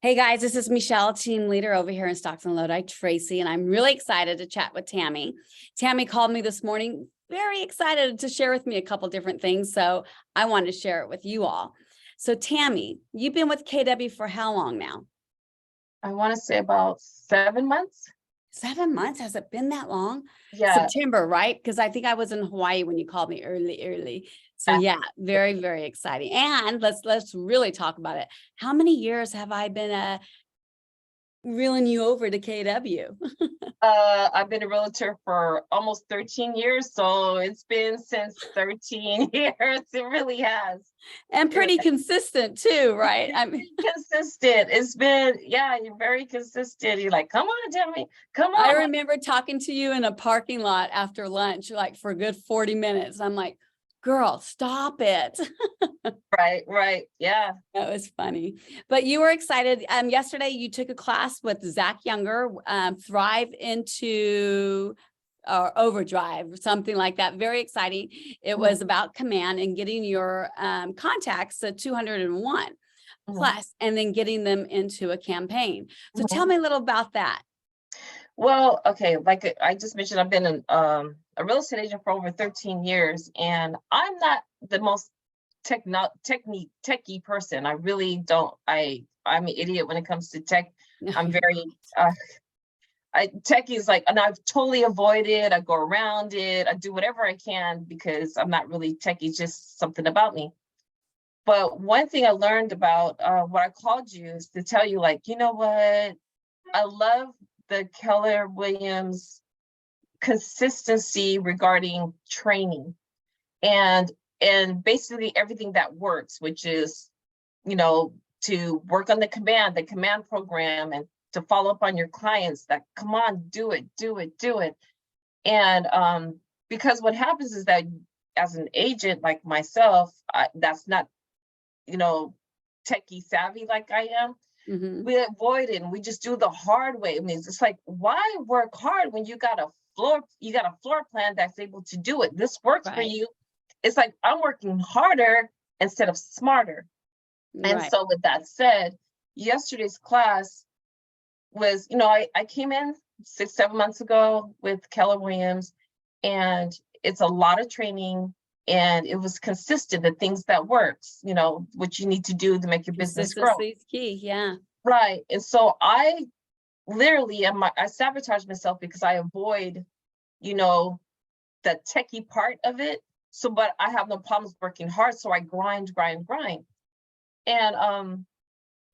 Hey guys, this is Michele, team leader over here in Stockton Lodi, Tracy, and I'm really excited to chat with Tammie. Tammie called me this morning, very excited to share with me a couple different things, so I wanted to share it with you all. So Tammie, you've been with KW for how long now? I want to say about 7 months. 7 months? Has it been that long? Yeah. September, right? Because I think I was in Hawaii when you called me early. So yeah, very, very exciting. And let's really talk about it. How many years have I been reeling you over to KW? I've been a realtor for almost 13 years, so it's been since 13 years. It really has. And pretty consistent too, right? I mean, Consistent. It's been, yeah, you're very consistent. You're like, come on, Tammie, come I on. remember talking to you in a parking lot after lunch, like for a good 40 minutes. I'm like, girl, stop it. Right. Yeah. That was funny. But you were excited. Yesterday you took a class with Zach Younger, Thrive into Overdrive, something like that. Very exciting. It was about command and getting your contacts to 201 plus, and then getting them into a campaign. So tell me a little about that. Well, okay, like I just mentioned, I've been a real estate agent for over 13 years, and I'm not the most techie person. I really don't. I'm an idiot when it comes to tech. I'm very techie is like, and I've totally avoid it. I go around it. I do whatever I can because I'm not really techie. It's just something about me. But one thing I learned about what I called you is to tell you, like, you know what? I love the Keller Williams consistency regarding training and basically everything that works, which is, to work on the command program, and to follow up on your clients that, come on, do it. And because what happens is that as an agent like myself, that's not, techie savvy like I am. We avoid it and we just do the hard way. I mean, it's like, why work hard when you got a floor plan that's able to do it? This works for you. It's like, I'm working harder instead of smarter. And so with that said, yesterday's class was, I came in 6-7 months ago with Keller Williams, and it's a lot of training, and it was consistent, the things that works, what you need to do to make your business grow. Consistency is key, yeah. Right. And so I literally I sabotage myself because I avoid, the techie part of it. So, but I have no problems working hard. So I grind. And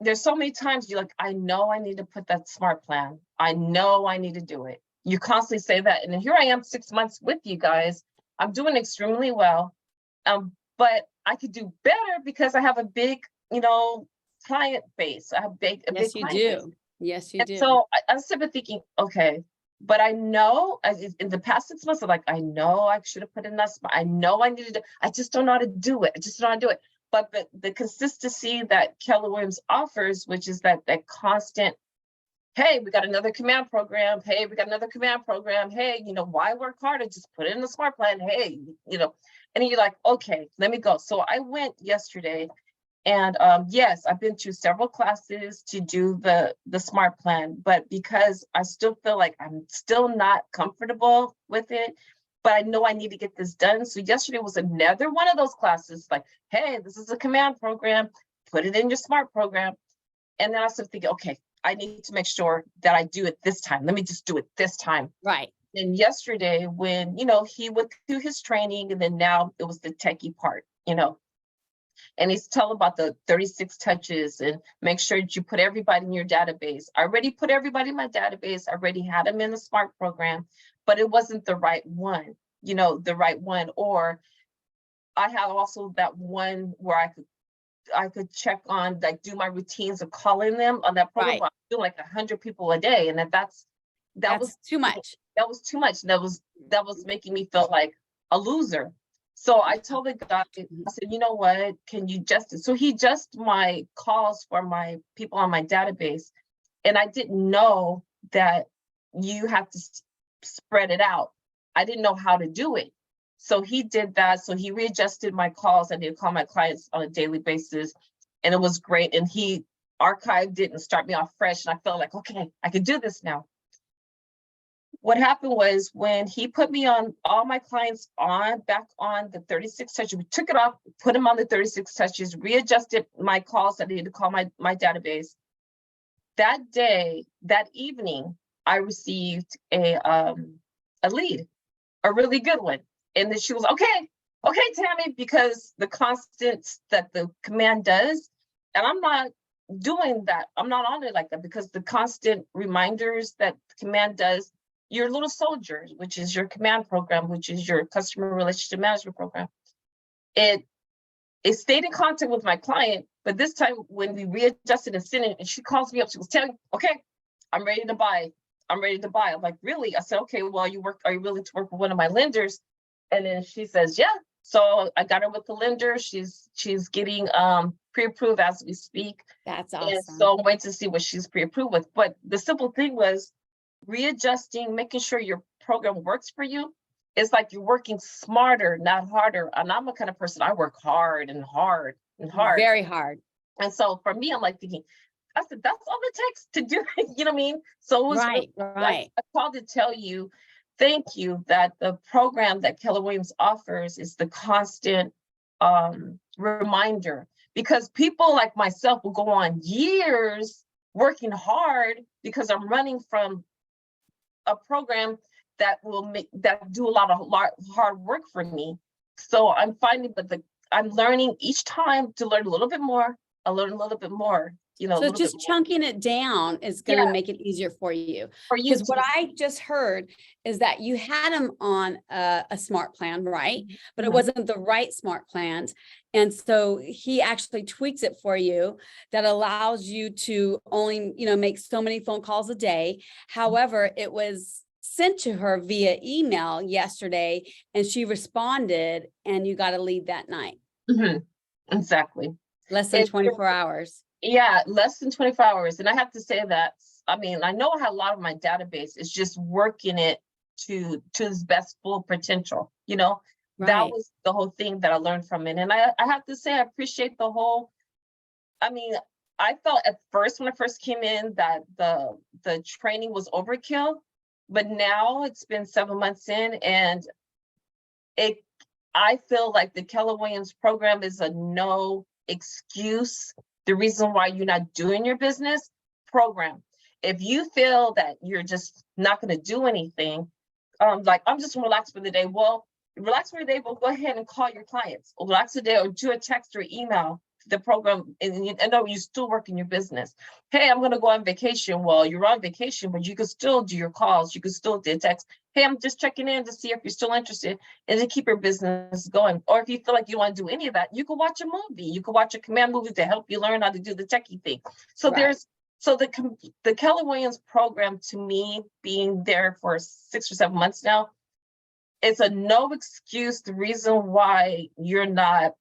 there's so many times you're like, I know I need to put that smart plan. I know I need to do it. You constantly say that. And here I am 6 months with you guys. I'm doing extremely well. But I could do better because I have a big, client base. I have a big client base. Yes, you do. So I was sort of thinking, okay, but I know in the past 6 months, I'm like, I know I should have put in that spot. I know I needed to, I just don't know how to do it. But the consistency that Keller Williams offers, which is that constant, hey, we got another command program. Hey, why work harder? Just put it in the smart plan. Hey, and you're like, okay, let me go. So I went yesterday, and yes, I've been to several classes to do the smart plan, but because I still feel like I'm still not comfortable with it, but I know I need to get this done. So yesterday was another one of those classes, like, hey, this is a command program, put it in your smart program. And then I started thinking, okay, I need to make sure that I do it this time. Let me just do it this time. Right. And yesterday when, he went through his training, and then now it was the techie part, and he's telling about the 36 touches and make sure that you put everybody in your database. I already put everybody in my database. I already had them in the smart program, but it wasn't the right one, Or I have also that one where I could check on, like, do my routines of calling them on that program. I'm doing like 100 people a day. And that was too much. That was too much. That was making me feel like a loser. So I told the guy, I said, you know what, can you so he adjusted my calls for my people on my database. And I didn't know that you have to spread it out. I didn't know how to do it. So he did that. So he readjusted my calls. I need to call my clients on a daily basis. And it was great. And he archived it and start me off fresh. And I felt like, okay, I can do this now. What happened was when he put me on all my clients back on the 36 touches, we took it off, put them on the 36 touches, readjusted my calls that I needed to call my database. That day, that evening, I received a lead, a really good one. And then she was, okay, Tammie, because the constants that the command does, and I'm not doing that. I'm not on it like that, because the constant reminders that the command does, your little soldiers, which is your command program, which is your customer relationship management program. It stayed in contact with my client, but this time when we readjusted and sent it, and she calls me up, she was telling, okay, I'm ready to buy. I'm like, really? I said, okay, well, are you willing to work with one of my lenders? And then she says, yeah. So I got her with the lender. She's getting pre-approved as we speak. That's awesome. And so I'm waiting to see what she's pre-approved with. But the simple thing was readjusting, making sure your program works for you. It's like you're working smarter, not harder. And I'm the kind of person, I work hard and hard and hard. Very hard. And so for me, I'm like thinking, I said, that's all it takes to do it. You know what I mean? So it was right. I called to tell you, thank you, that the program that Keller Williams offers is the constant reminder, because people like myself will go on years working hard because I'm running from a program that will do a lot of hard work for me. So I'm finding, I'm learning each time to learn a little bit more. I learn a little bit more. So just chunking it down is going to make it easier for you. Because what I just heard is that you had him on a smart plan, right? But it wasn't the right smart plan. And so he actually tweaks it for you that allows you to only, make so many phone calls a day. However, it was sent to her via email yesterday and she responded and you got a lead that night. Exactly. Less than 24 hours. Yeah, less than 24 hours. And I have to say that, I know I have a lot of my database. It's just working it to its best full potential, That was the whole thing that I learned from it. And I have to say, I appreciate the whole, I felt at first when I first came in that the training was overkill, but now it's been 7 months in and I feel like the Keller Williams program is a no excuse. The reason why you're not doing your business program. If you feel that you're just not going to do anything, like I'm just relaxed for the day. Well, relax for the day, but go ahead and call your clients. Or relax today, or do a text or email to the program, and know you still work in your business. Hey, I'm going to go on vacation. Well, you're on vacation, but you can still do your calls. You can still do text. Hey, I'm just checking in to see if you're still interested and to keep your business going. Or if you feel like you don't want to do any of that, you can watch a movie. You can watch a command movie to help you learn how to do the techie thing. So the Keller Williams program, to me, being there for 6 or 7 months now, it's a no excuse. The reason why you're not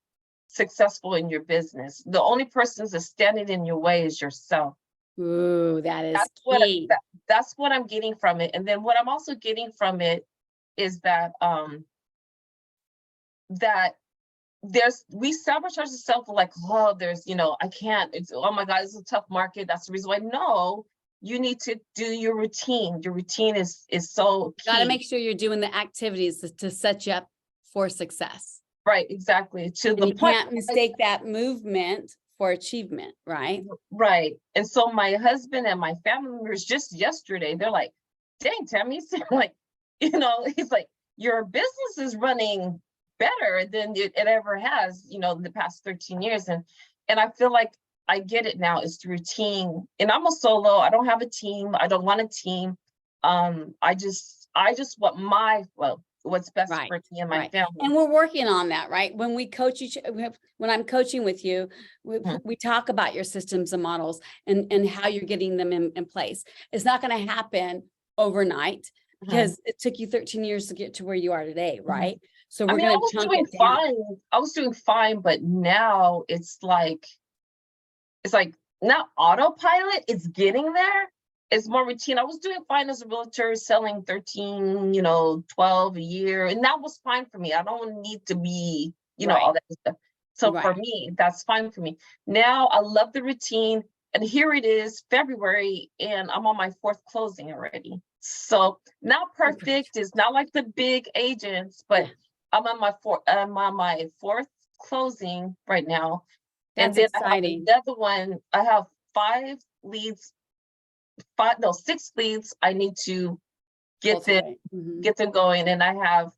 successful in your business. The only person that's standing in your way is yourself. Ooh, that's key. That's what I'm getting from it. And then what I'm also getting from it is that we sabotage ourselves like, oh, there's, I can't, it's, oh my God, it's a tough market. That's the reason why. No, you need to do your routine. Your routine is so key. Got to make sure you're doing the activities to set you up for success. Right, exactly. To the point, you can't mistake that movement for achievement, right? Right. And so my husband and my family members just yesterday, they're like, dang, Tammie, like, he's like, your business is running better than it ever has, in the past 13 years. And I feel like I get it now. It's the routine. And I'm a solo. I don't have a team. I don't want a team. I just want what's best for me and my family. And we're working on that, right? When we coach when I'm coaching with you, we talk about your systems and models and how you're getting them in place. It's not going to happen overnight because it took you 13 years to get to where you are today, right? So we're going to chunk it down. I was doing fine, but now it's like not autopilot, it's getting there. It's more routine. I was doing fine as a realtor, selling 13, 12 a year. And that was fine for me. I don't need to be, all that stuff. So for me, that's fine for me. Now I love the routine. And here it is, February, and I'm on my 4th closing already. So not perfect, it's not like the big agents, but Yeah. I'm on my 4th closing right now. And That's then exciting. I have another one, I have 5 leads, 6 leads I need to get them Cultivate. Mhm. get them going. And I have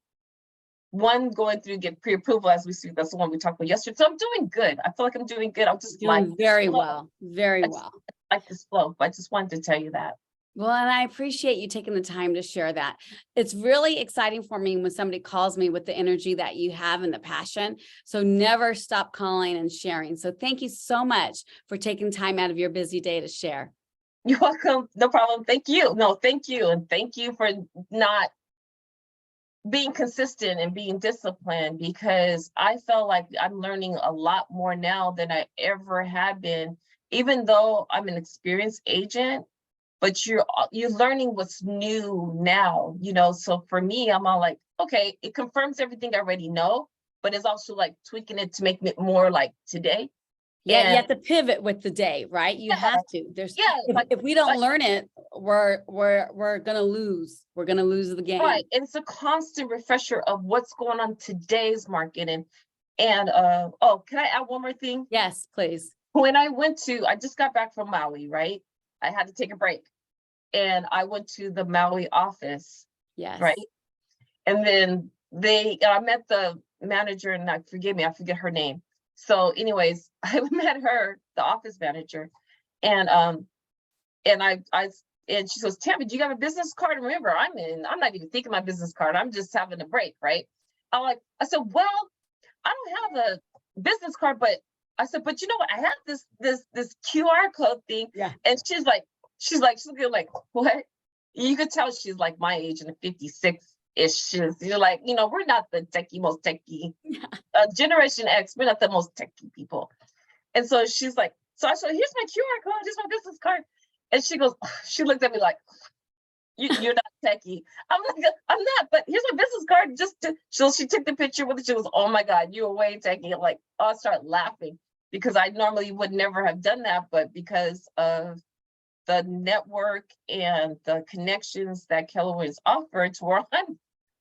one going through get pre-approval as we speak. That's the one we talked about yesterday. So I'm doing good. I feel like I'm doing good. I'm just like Doing very slow. well, very I just well. like this flow. I just wanted to tell you that. Well, and I appreciate you taking the time to share that. It's really exciting for me when somebody calls me with the energy that you have and the passion. So never stop calling and sharing. So thank you so much for taking time out of your busy day to share. You're welcome. No problem. Thank you. No, thank you. And thank you for not being consistent and being disciplined, because I felt like I'm learning a lot more now than I ever had been, even though I'm an experienced agent, but you're learning what's new now, So for me, I'm all like, okay, it confirms everything I already know, but it's also like tweaking it to make it more like today. Yeah, you And have to pivot with the day, right? You yeah, have to. There's yeah, if we don't learn it, we're gonna lose. We're gonna lose the game. right. It's a constant refresher of what's going on today's market. And oh, can I add one more thing? Yes, please. When I just got back from Maui, right? I had to take a break. And I went to the Maui office, Yes. right? And then I met the manager, and I forget her name. So anyways, I met her, the office manager, and and she goes, Tammie, do you have a business card? And remember, I'm not even thinking my business card. I'm just having a break, right? I said, well, I don't have a business card, but I said, but you know what? I have this QR code thing. Yeah. And she's looking like, what? You could tell she's like my age, in the 56-ish. You're like, we're not the most techie. Generation X, we're not the most techie people. And so she's like, so I said, here's my QR code, here's my business card. And she looked at me like, you're not techie. I'm like, I'm not, but here's my business card. So she took the picture with it. She was, oh my God, you were way techie. I'm like, I start laughing, because I normally would never have done that, but because of the network and the connections that Keller Williams offered, to where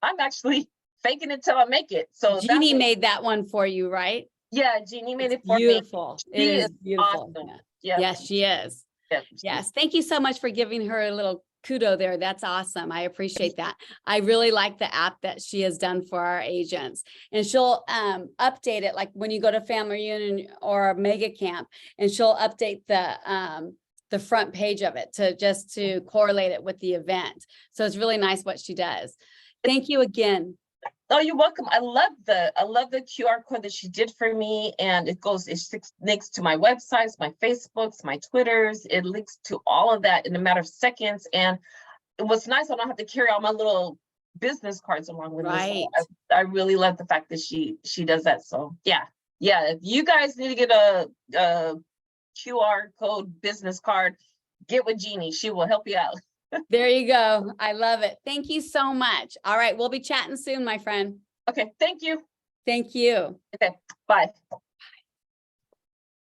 I'm actually faking it till I make it. So Jeannie made that one for you, right? yeah, Jeannie made it for me. Beautiful. It She is beautiful. awesome. Yeah. Yeah. Yes, she is. Yeah. Yes. Thank you so much for giving her a little kudo there. That's awesome. I appreciate that. I really like the app that she has done for our agents, and she'll update it like when you go to family reunion or a mega camp, and she'll update the front page of it to correlate it with the event. So it's really nice what she does. Thank you again. Oh, you're welcome. I love the QR code that she did for me, and it links to my websites, my Facebooks, my Twitters. It links to all of that in a matter of seconds. And what's nice, I don't have to carry all my little business cards along with me. So I really love the fact that she does that. So yeah. If you guys need to get a QR code business card, get with Jeannie. She will help you out. There you go. I love it. Thank you so much. All right. We'll be chatting soon, my friend. Okay. Thank you. Thank you. Okay. Bye.